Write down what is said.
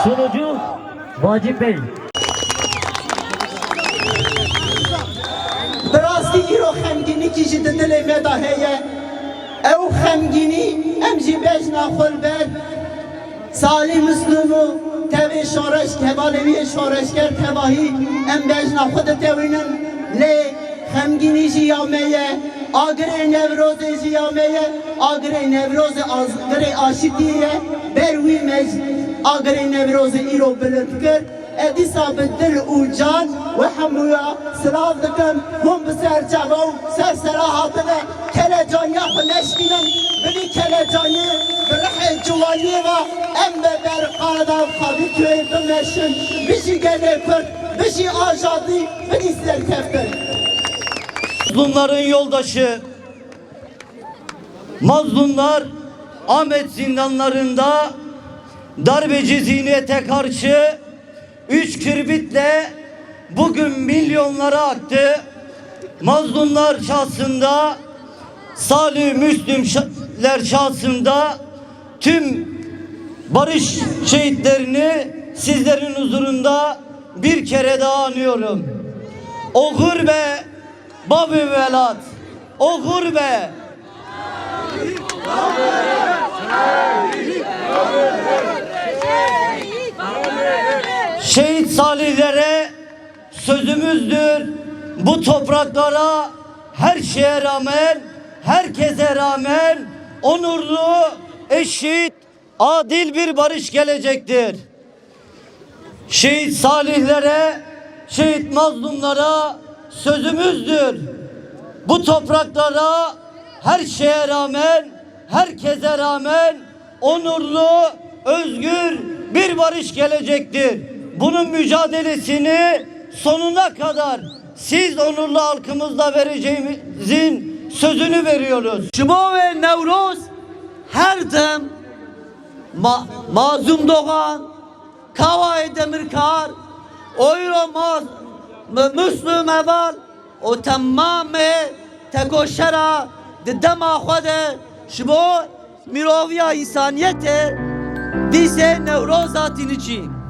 Sunucu Vacip Bey. براستی ایرو خمگینی کشی دل مداهیه او خمگینی امجی بجنا خل بر سالی مسلمو توی شورش کبالوی شورشگر تباهی ام بجنا خود توینن لی خمگینی جیامه آگره نوروز جیامه آگره نوروز آگره آشتیه بروی مج آگره نوروز ایرو بلند کرد ادی ثابت دل و جان و همویا سلاف دکم هم بسر جواب سر سراحاتنا کل جانیا خنشتینم بلی کل جانی برح جوانی و ام بر قادم خابی توی بمشن بشی گله کرد بشی آزادی بلی سر کفتن. Mazlumların yoldaşı, mazlumlar Ahmet zindanlarında darbeci zihniyete karşı 3 kirbitle bugün milyonlara aktı. Mazlumlar şahsında, Salih Müslümler şahsında tüm barış şehitlerini sizlerin huzurunda bir kere daha anıyorum. O gurbe Babi velat, o gurbe şehit salihlere sözümüzdür. Bu topraklara her şeye rağmen, herkese rağmen onurlu, eşit, adil bir barış gelecektir. Şehit salihlere şehit mazlumlara sözümüzdür. Bu topraklara her şeye rağmen, herkese rağmen onurlu, özgür bir barış gelecektir. Bunun mücadelesini sonuna kadar siz onurlu halkımızla vereceğimizin sözünü veriyoruz. Şubo ve Nevruz her dem Mazlum Doğan, Kavay Demirkar, Oyro Müslüm Eval, o tamamı tekoşera dema xwede şubo miroviya insaniyete dise Nevroza tiniçi.